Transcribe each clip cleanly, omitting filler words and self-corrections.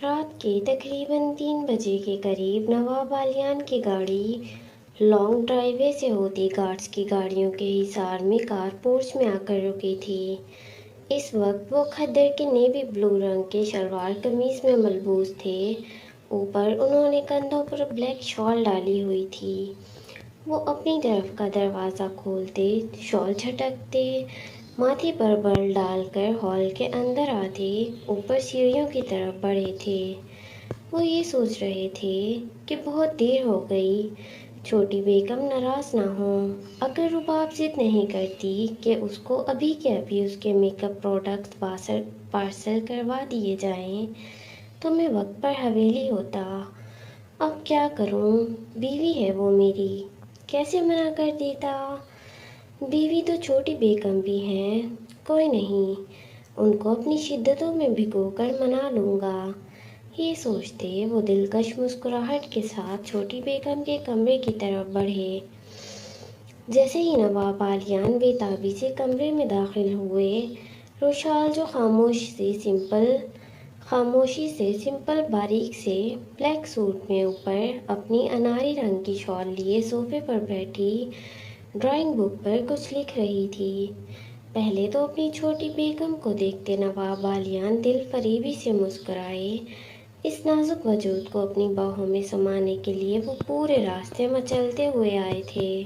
رات کے تقریباً 3 بجے کے قریب نواب عالیان کی گاڑی لانگ ڈرائیو وے سے ہوتی گارڈز کی گاڑیوں کے حصار میں کار پورچ میں آ کر رکی تھی۔ اس وقت وہ کھدر کے نیوی بلو رنگ کے شلوار قمیض میں ملبوس تھے۔ اوپر انہوں نے کندھوں پر بلیک شال ڈالی ہوئی تھی۔ وہ اپنی طرف کا دروازہ کھولتے، شال جھٹکتے، ماتھے پر بل ڈال کر ہال کے اندر آتے، اوپر سیڑھیوں کی طرف بڑھے تھے۔ وہ یہ سوچ رہے تھے کہ بہت دیر ہو گئی، چھوٹی بیگم ناراض نہ ہوں۔ اگر رباب ضد نہیں کرتی کہ اس کو ابھی کے ابھی اس کے میک اپ پروڈکٹس پارسل کروا دیے جائیں تو میں وقت پر حویلی ہوتا۔ اب کیا کروں، بیوی ہے وہ میری، کیسے منع کر دیتا؟ بیوی تو چھوٹی بیگم بھی ہیں، کوئی نہیں، ان کو اپنی شدتوں میں بھگو کر منا لوں گا۔ یہ سوچتے وہ دلکش مسکراہٹ کے ساتھ چھوٹی بیگم کے کمرے کی طرف بڑھے۔ جیسے ہی نواب عالیان بے تابی سے کمرے میں داخل ہوئے، روشال جو خاموشی سے سمپل باریک سے بلیک سوٹ میں اوپر اپنی اناری رنگ کی شال لیے صوفے پر بیٹھی ڈرائنگ بک پر کچھ لکھ رہی تھی۔ پہلے تو اپنی چھوٹی بیگم کو دیکھتے نواب عالیان دل فریبی سے مسکرائے۔ اس نازک وجود کو اپنی باہوں میں سمانے کے لیے وہ پورے راستے مچلتے ہوئے آئے تھے،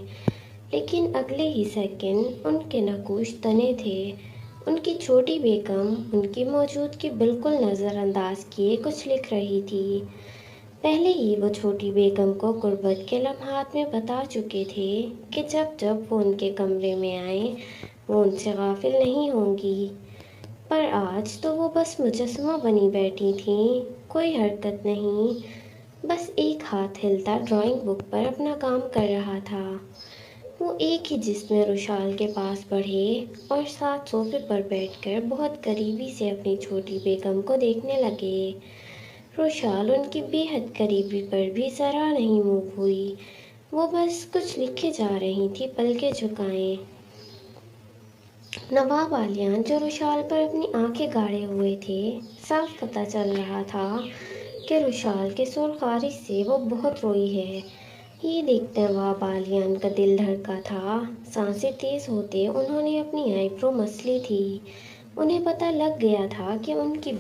لیکن اگلے ہی سیکنڈ ان کے نقوش تنے تھے۔ ان کی چھوٹی بیگم ان کی موجودگی بالکل نظر انداز کیے کچھ لکھ رہی تھی۔ پہلے ہی وہ چھوٹی بیگم کو غربت کے لمحات میں بتا چکے تھے کہ جب جب وہ ان کے کمرے میں آئیں وہ ان سے غافل نہیں ہوں گی، پر آج تو وہ بس مجسمہ بنی بیٹھی تھیں، کوئی حرکت نہیں، بس ایک ہاتھ ہلتا ڈرائنگ بک پر اپنا کام کر رہا تھا۔ وہ ایک ہی جسم میں روشال کے پاس بڑھے اور ساتھ صوفے پر بیٹھ کر بہت قریبی سے اپنی چھوٹی بیگم کو دیکھنے لگے۔ روشال ان کی بے حد قریبی پر بھی ذرا نہیں موو ہوئی، وہ بس کچھ لکھے جا رہی تھی پلکیں جھکائے۔ نواب عالیان جو روشال پر اپنی آنکھیں گاڑے ہوئے تھے، صاف پتہ چل رہا تھا کہ روشال کے سرخ خارش سے وہ بہت روئی ہے۔ یہ دیکھتے نواب عالیان کا دل دھڑکا تھا، سانسیں تیز ہوتے انہوں نے اپنی آئی برو مسلی تھی۔ انہیں پتہ لگ گیا تھا کہ ان کی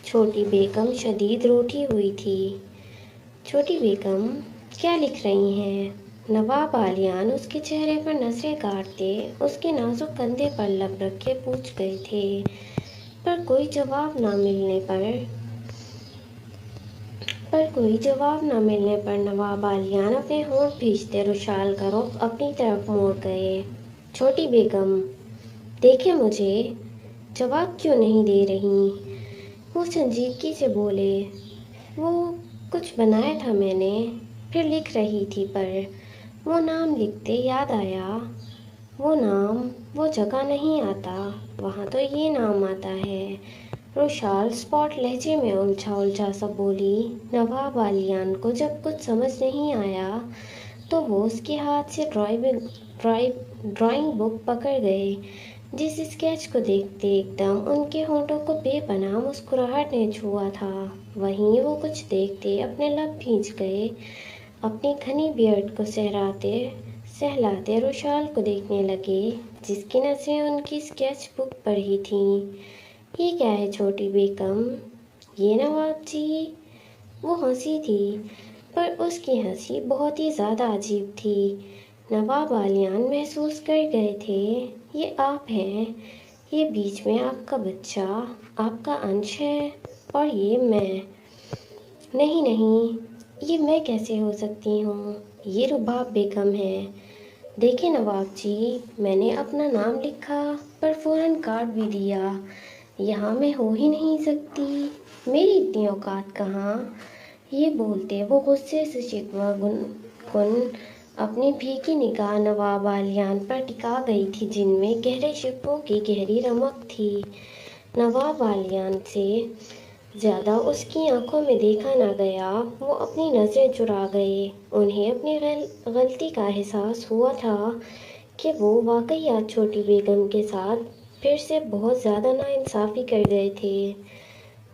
چھوٹی بیگم شدید روٹھی ہوئی تھی۔ چھوٹی بیگم کیا لکھ رہی ہیں؟ نواب عالیان اس کے چہرے پر نظریں گاڑتے اس کے نازک کندھے پر لب رکھے پوچھ گئے تھے، پر کوئی جواب نہ ملنے پر نواب عالیان اپنے ہونٹ بھیجتے روشال کا رخ اپنی طرف موڑ گئے۔ چھوٹی بیگم، دیکھیں مجھے، جواب کیوں نہیں دے رہی؟ وہ سنجیدگی سے بولے۔ وہ کچھ بنایا تھا میں نے، پھر لکھ رہی تھی، پر وہ نام لکھتے یاد آیا، وہ نام وہ جگہ نہیں آتا، وہاں تو یہ نام آتا ہے۔ روشال اسپاٹ لہجے میں الجھا سا بولی۔ نواب عالیان کو جب کچھ سمجھ نہیں آیا تو وہ اس کے ہاتھ سے ڈرائنگ بک پکڑ گئے۔ جس اسکیچ کو دیکھتے ایک دم ان کے ہونٹوں کو بے پناہ مسکراہٹ نے چھوا تھا، وہیں وہ کچھ دیکھتے اپنے لب بھیج گئے۔ اپنی گھنی بیئرڈ کو سہلاتے روشال کو دیکھنے لگے، جس کی نظریں ان کی اسکیچ بک پر ہی تھیں۔ یہ کیا ہے چھوٹی بیگم؟ یہ نواب جی؟ وہ ہنسی تھی، پر اس کی ہنسی بہت ہی زیادہ عجیب تھی۔ نواب عالیان محسوس کر گئے تھے، یہ آپ ہیں، یہ بیچ میں آپ کا بچہ، آپ کا انش ہے، اور یہ میں۔ نہیں، یہ میں کیسے ہو سکتی ہوں؟ یہ رباب بیگم ہے۔ دیکھیں نواب جی، میں نے اپنا نام لکھا، پر فوراً کاٹ بھی دیا، یہاں میں ہو ہی نہیں سکتی، میری اتنی اوقات کہاں؟ یہ بولتے وہ غصے سے شکوہ کن اپنی بھیگی نگاہ نواب عالیان پر ٹکا گئی تھی، جن میں گہرے شکووں کی گہری رمق تھی۔ نواب عالیان سے زیادہ اس کی آنکھوں میں دیکھا نہ گیا، وہ اپنی نظریں چرا گئے۔ انہیں اپنی غلطی کا احساس ہوا تھا کہ وہ واقعی آج چھوٹی بیگم کے ساتھ پھر سے بہت زیادہ ناانصافی کر گئے تھے۔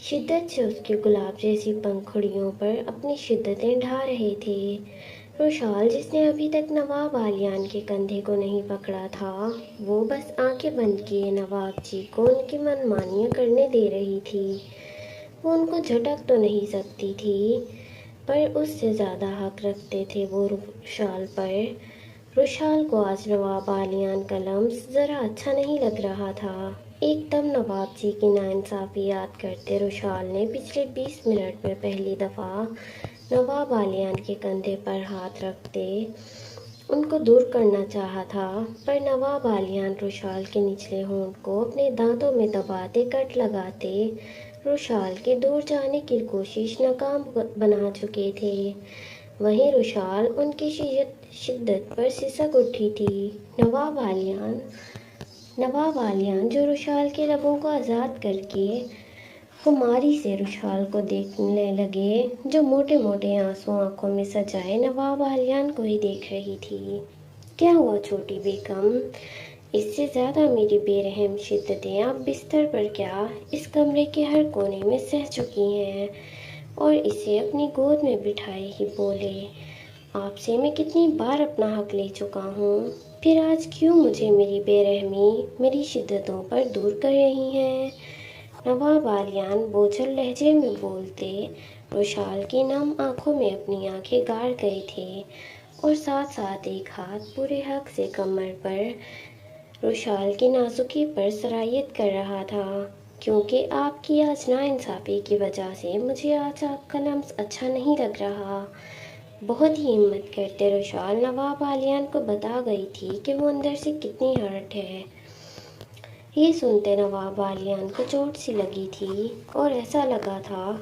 شدت سے اس کے گلاب جیسی پنکھڑیوں پر اپنی شدتیں ڈھا رہے تھے۔ روشال، جس نے ابھی تک نواب بالیان کے کندھے کو نہیں پکڑا تھا، وہ بس آنکھیں بند کیے نواب جی کو ان کی منمانیاں کرنے دے رہی تھی۔ وہ ان کو جھٹک تو نہیں سکتی تھی، پر اس سے زیادہ حق رکھتے تھے وہ روشال پر۔ روشال کو آج نواب بالیان کا لمس ذرا اچھا نہیں لگ رہا تھا۔ ایک دم نواب جی کی ناانصافی یاد کرتے روشال نے پچھلے 20 منٹ میں پہلی دفعہ نواب بالیان کے کندھے پر ہاتھ رکھتے ان کو دور کرنا چاہا تھا، پر نواب بالیان روشال کے نچلے ہونٹ کو اپنے دانتوں میں دباتے کٹ لگاتے روشال کے دور جانے کی کوشش ناکام بنا چکے تھے۔ وہیں روشال ان کی شدت پر سسک اٹھی تھی۔ نواب بالیان جو روشال کے لبوں کو آزاد کر کے خماری سے روشال کو دیکھنے لگے، جو موٹے موٹے آنسو آنکھوں میں سجائے نواب بالیان کو ہی دیکھ رہی تھی۔ کیا ہوا چھوٹی بیگم؟ اس سے زیادہ میری بے رحم شدتیں آپ بستر پر کیا اس کمرے کے ہر کونے میں سہ چکی ہیں، اور اسے اپنی گود میں بٹھائے ہی بولے، آپ سے میں کتنی بار اپنا حق لے چکا ہوں، پھر آج کیوں مجھے میری بے رحمی میری شدتوں پر دور کر رہی ہیں؟ نواب بالیان بوجھل لہجے میں بولتے روشال کی نم آنکھوں میں اپنی آنکھیں گاڑ گئے تھے، اور ساتھ ساتھ ایک ہاتھ پورے حق سے کمر پر روشال کی نازکی پر سرایت کر رہا تھا۔ کیونکہ آپ کی آج ناانصافی کی وجہ سے مجھے آج آپ کا لمس اچھا نہیں لگ رہا۔ بہت ہی ہمت کرتے روشال نواب بالیان کو بتا گئی تھی کہ وہ اندر سے کتنی ہرٹ ہے۔ یہ سنتے نواب بالیان کو چوٹ سی لگی تھی، اور ایسا لگا تھا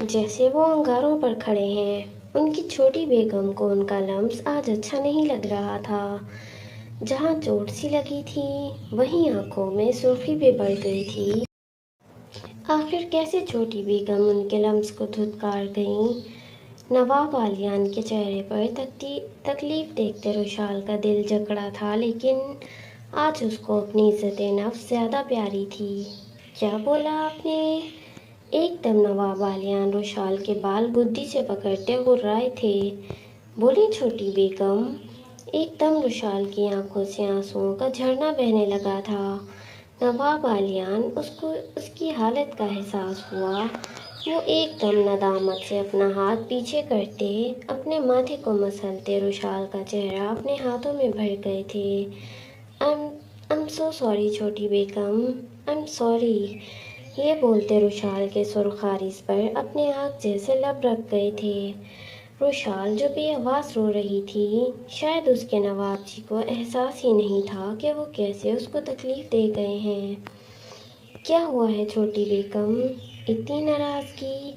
جیسے وہ انگاروں پر کھڑے ہیں۔ ان کی چھوٹی بیگم کو ان کا لمس آج اچھا نہیں لگ رہا تھا۔ جہاں چوٹ سی لگی تھی، وہیں آنکھوں میں سرخی بھی بڑھ گئی تھی۔ آخر کیسے چھوٹی بیگم ان کے لمس کو دھتکار گئیں؟ نواب بالیان کے چہرے پر تکلیف دیکھتے روشال کا دل جکڑا تھا، لیکن آج اس کو اپنی عزت نفس زیادہ پیاری تھی۔ کیا بولا آپ نے؟ ایک دم نواب بالیان روشال کے بال گدی سے پکڑتے غرائے تھے۔ بولی چھوٹی بیگم۔ ایک دم روشال کی آنکھوں سے آنسوؤں کا جھرنا بہنے لگا تھا۔ نواب بالیان کو اس کی حالت کا احساس ہوا۔ وہ ایک دم ندامت سے اپنا ہاتھ پیچھے کرتے اپنے ماتھے کو مسلتے روشال کا چہرہ اپنے ہاتھوں میں بھر گئے تھے۔ I'm so sorry چھوٹی بیگم، I'm sorry۔ یہ بولتے روشال کے سرخ عارض پر اپنے آنکھ جیسے لب رکھ گئے تھے۔ روشال جو بے آواز رو رہی تھی، شاید اس کے نواب جی کو احساس ہی نہیں تھا کہ وہ کیسے اس کو تکلیف دے گئے ہیں۔ کیا ہوا ہے چھوٹی بیگم؟ اتنی ناراضگی؟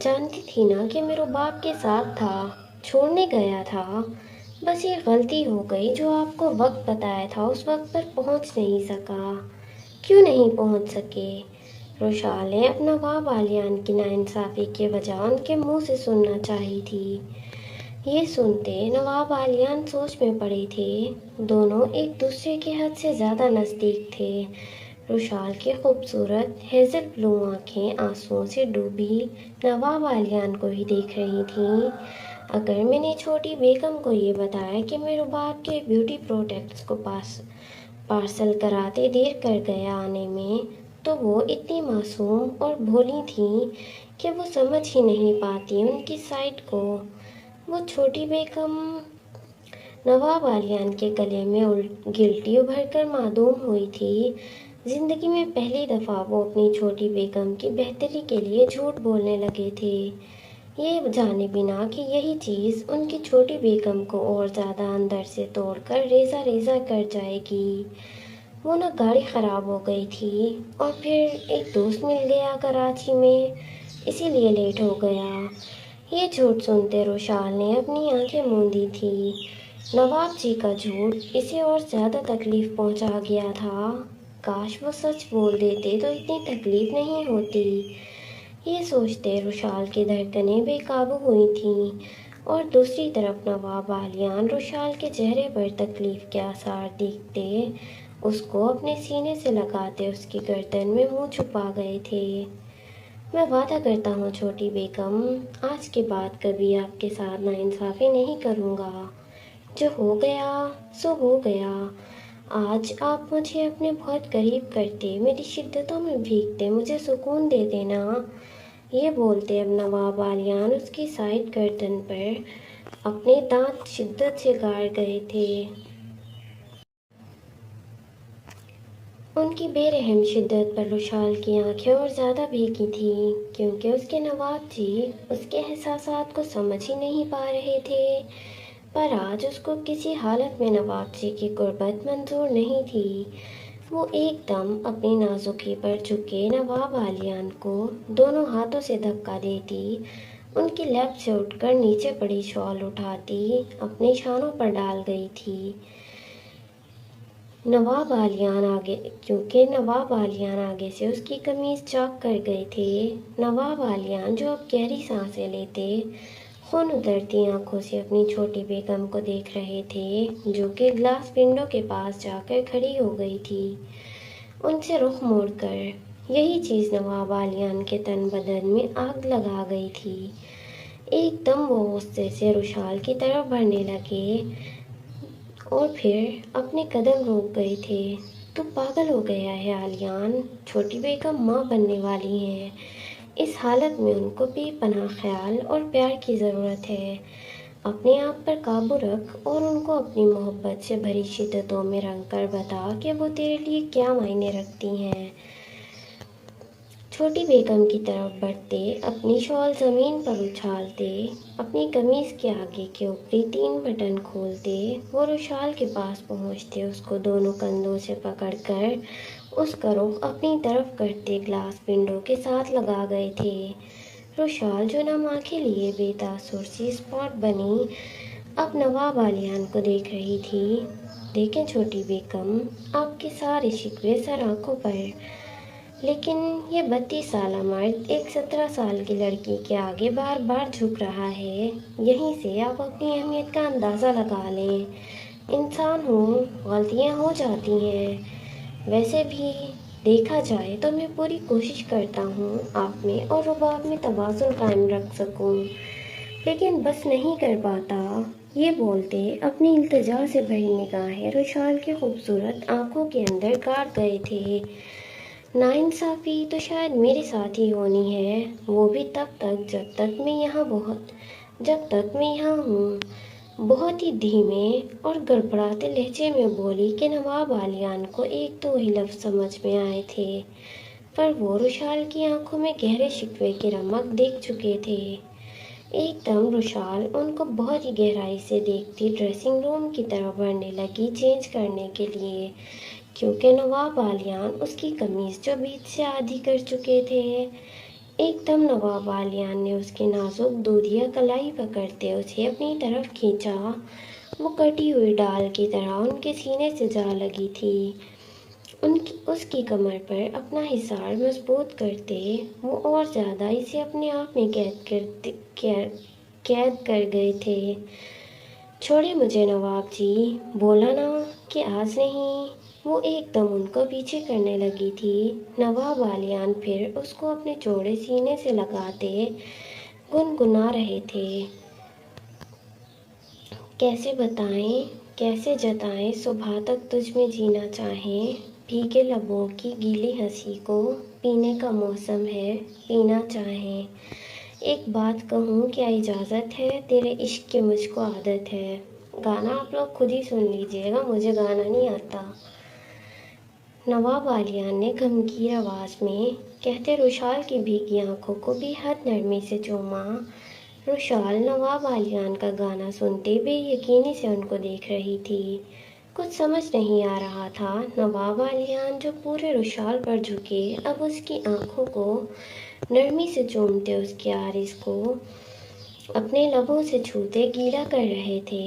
جانتی تھی نا کہ میرے باپ کے ساتھ تھا، چھوڑنے گیا تھا، بس یہ غلطی ہو گئی جو آپ کو وقت بتایا تھا اس وقت پر پہنچ نہیں سکا۔ کیوں نہیں پہنچ سکے؟ روشال نے اپنا نواب بالیان کی ناانصافی کے وجہ ان کے منہ سے سننا چاہی تھی۔ یہ سنتے نواب بالیان سوچ میں پڑے تھے۔ دونوں ایک دوسرے کے حد سے زیادہ نزدیک تھے۔ روشال کی خوبصورت ہیزل بلو آنکھیں آنسوؤں سے ڈوبی نواب بالیان کو ہی دیکھ رہی تھیں۔ اگر میں نے چھوٹی بیگم کو یہ بتایا کہ میرے باپ کے بیوٹی پروڈکٹس کو پارسل کراتے دیر کر گیا آنے میں، تو وہ اتنی معصوم اور بھولی تھیں کہ وہ سمجھ ہی نہیں پاتی ان کی سائڈ کو۔ وہ چھوٹی بیگم نواب بالیان کے گلے میں گلٹی ابھر کر معدوم ہوئی تھی۔ زندگی میں پہلی دفعہ وہ اپنی چھوٹی بیگم کی بہتری کے لیے جھوٹ بولنے لگے تھے، یہ جانے بنا کہ یہی چیز ان کی چھوٹی بیگم کو اور زیادہ اندر سے توڑ کر ریزہ ریزہ کر جائے گی۔ وہ نہ گاڑی خراب ہو گئی تھی، اور پھر ایک دوست مل گیا کراچی میں، اسی لیے لیٹ ہو گیا۔ یہ جھوٹ سنتے روشال نے اپنی آنکھیں موندی تھی۔ نواب جی کا جھوٹ اسے اور زیادہ تکلیف پہنچا گیا تھا۔ کاش وہ سچ بول دیتے تو اتنی تکلیف نہیں ہوتی۔ یہ سوچتے روشال کی دھڑکنیں بے قابو ہوئی تھیں، اور دوسری طرف نواب بالیان روشال کے چہرے پر تکلیف کے آثار دیکھتے اس کو اپنے سینے سے لگاتے اس کی گردن میں منہ چھپا گئے تھے۔ میں وعدہ کرتا ہوں چھوٹی بیگم، آج کے بعد کبھی آپ کے ساتھ ناانصافی نہیں کروں گا۔ جو ہو گیا سو ہو گیا۔ آج آپ مجھے اپنے بہت قریب کرتے، میری شدتوں میں بھیگتے، مجھے سکون دے دینا۔ یہ بولتے اب نواب بالیان اس کی سائیڈ گردن پر اپنے دانت شدت سے گاڑ گئے تھے۔ ان کی بے رحم شدت پر رشال کی آنکھیں اور زیادہ بھیگی تھیں، کیونکہ اس کے نواب جی اس کے احساسات کو سمجھ ہی نہیں پا رہے تھے۔ پر آج اس کو کسی حالت میں نواب جی کی قربت منظور نہیں تھی۔ وہ ایک دم اپنی نازکی پر جھکے نواب بالیان کو دونوں ہاتھوں سے دھکا دیتی، ان کی لیب سے اٹھ کر نیچے پڑی شال اٹھاتی اپنے شانوں پر ڈال گئی تھی۔ کیونکہ نواب بالیان آگے سے اس کی قمیض چاک کر گئے تھے۔ نواب بالیان جو اب گہری سانسیں لیتے، خون اترتی آنکھوں سے اپنی چھوٹی بیگم کو دیکھ رہے تھے، جو کہ گلاس ونڈو کے پاس جا کر کھڑی ہو گئی تھی ان سے رخ موڑ کر۔ یہی چیز نواب بالیان کے تن بدن میں آگ لگا گئی تھی۔ ایک دم وہ غصے سے رشال کی طرف بڑھنے لگے اور پھر اپنے قدم روک گئے تھے۔ تو پاگل ہو گیا ہے بالیان، چھوٹی بیگم ماں بننے والی ہیں، اس حالت میں ان کو بے پناہ خیال اور پیار کی ضرورت ہے۔ اپنے آپ پر قابو رکھ اور ان کو اپنی محبت سے بھری شدتوں میں رنگ کر بتا کہ وہ تیرے لیے کیا معنی رکھتی ہیں۔ چھوٹی بیگم کی طرف بڑھتے، اپنی شال زمین پر اچھالتے، اپنی قمیض کے آگے کے اوپری 3 بٹن کھولتے، وہ رشال کے پاس پہنچتے، اس کو دونوں کندھوں سے پکڑ کر اس کا رخ اپنی طرف کرتے گلاس ونڈو کے ساتھ لگا گئے تھے۔ رشال جو نم آنکھیں لیے بے تاثر سی اسپاٹ بنی اب نواب بالیان کو دیکھ رہی تھی۔ دیکھیں چھوٹی بیگم، آپ کے سارے شکوے سر آنکھوں پر، لیکن یہ 32 سالہ مرد ایک 17 سال کی لڑکی کے آگے بار بار جھک رہا ہے۔ یہیں سے آپ اپنی اہمیت کا اندازہ لگا لیں۔ انسان ہوں، غلطیاں ہو جاتی ہیں۔ ویسے بھی دیکھا جائے تو میں پوری کوشش کرتا ہوں آپ میں اور رباب میں توازن قائم رکھ سکوں، لیکن بس نہیں کر پاتا۔ یہ بولتے اپنی التجا سے بھری نگاہیں رشال کی خوبصورت آنکھوں کے اندر گاڑ گئے تھے۔ ناانصافی تو شاید میرے ساتھ ہی ہونی ہے، وہ بھی تب تک جب تک میں یہاں ہوں۔ بہت ہی دھیمے اور گڑبڑاتے لہجے میں بولی کہ نواب بالیان کو ایک دو ہی لفظ سمجھ میں آئے تھے، پر وہ رشال کی آنکھوں میں گہرے شکوے کی رمق دیکھ چکے تھے۔ ایک دم رشال ان کو بہت ہی گہرائی سے دیکھتی ڈریسنگ روم کی طرف بڑھنے لگی چینج کرنے کے لیے، کیونکہ نواب بالیان اس کی قمیض جو بیچ سے آدھی کر چکے تھے۔ ایک دم نواب بالیان نے اس کی نازک دودھیا کلائی پکڑتے اسے اپنی طرف کھینچا، وہ کٹی ہوئی ڈال کی طرح ان کے سینے سے جا لگی تھی۔ اس کی کمر پر اپنا حصار مضبوط کرتے وہ اور زیادہ اسے اپنے آپ میں قید کر گئے تھے۔ چھوڑے مجھے نواب جی، بولا نا کہ آج نہیں۔ وہ ایک دم ان کو پیچھے کرنے لگی تھی۔ نواب بالیان پھر اس کو اپنے چوڑے سینے سے لگاتے گنگنا رہے تھے۔ کیسے بتائیں، کیسے جتائیں، صبح تک تجھ میں جینا چاہیں، بھیگے لبوں کی گیلی ہنسی کو پینے کا موسم ہے، پینا چاہیں۔ ایک بات کہوں، کیا اجازت ہے؟ تیرے عشق کی مجھ کو عادت ہے۔ گانا آپ لوگ خود ہی سن لیجئے گا، مجھے گانا نہیں آتا۔ نواب بالیان نے گھمگیر آواز میں کہتے رشال کی بھیگی آنکھوں کو بے حد نرمی سے چوما۔ رشال نواب بالیان کا گانا سنتے بے یقینی سے ان کو دیکھ رہی تھی۔ کچھ سمجھ نہیں آ رہا تھا۔ نواب بالیان جو پورے رشال پر جھکے اب اس کی آنکھوں کو نرمی سے چومتے اس کے عارض کو اپنے لبوں سے چھوتے گیلا کر رہے تھے۔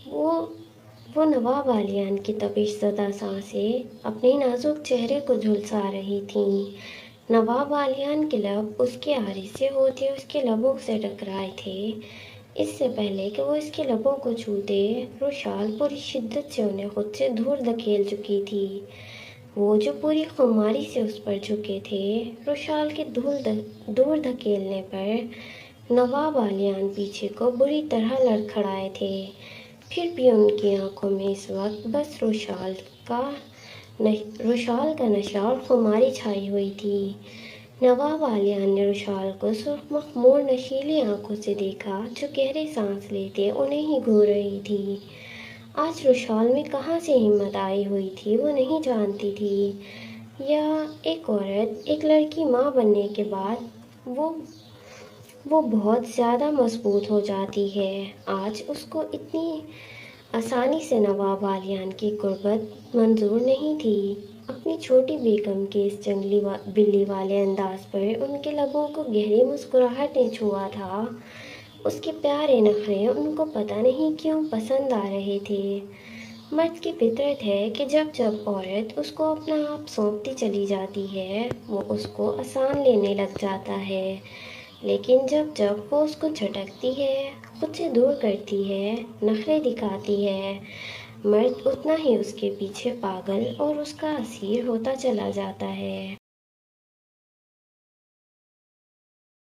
وہ نواب بالیان کی تپش زدہ سانسیں اپنے نازک چہرے کو جھلسا رہی تھیں۔ نواب بالیان کے لب اس کے عارض سے ہوتے اس کے لبوں سے ٹکرائے تھے، اس سے پہلے کہ وہ اس کے لبوں کو چھوتے، روشال پوری شدت سے انہیں خود سے دور دھکیل چکی تھی۔ وہ جو پوری خماری سے اس پر جھکے تھے، روشال کے دور دھکیلنے پر نواب عالیان پیچھے کو بری طرح لڑکھڑائے تھے، پھر بھی ان کی آنکھوں میں اس وقت بس روشال کا نشہ اور خماری چھائی ہوئی تھی۔ نواب عالیان نے روشال کو سرخ مخمور نشیلی آنکھوں سے دیکھا، جو گہرے سانس لیتے انہیں ہی گھور رہی تھی۔ آج روشال میں کہاں سے ہمت آئی ہوئی تھی وہ نہیں جانتی تھی، یا ایک عورت، ایک لڑکی ماں بننے کے بعد وہ بہت زیادہ مضبوط ہو جاتی ہے۔ آج اس کو اتنی آسانی سے نواب عالیان کی قربت منظور نہیں تھی۔ اپنی چھوٹی بیگم کے اس جنگلی بلی والے انداز پر ان کے لبوں کو گہری مسکراہٹ نے چھوا تھا۔ اس کے پیارے نخرے ان کو پتہ نہیں کیوں پسند آ رہے تھے۔ مرد کی فطرت ہے کہ جب جب عورت اس کو اپنا آپ سونپتی چلی جاتی ہے، وہ اس کو آسان لینے لگ جاتا ہے، لیکن جب جب وہ اس کو جھٹکتی ہے، خود سے دور کرتی ہے، نخرے دکھاتی ہے، مرد اتنا ہی اس کے پیچھے پاگل اور اس کا اسیر ہوتا چلا جاتا ہے۔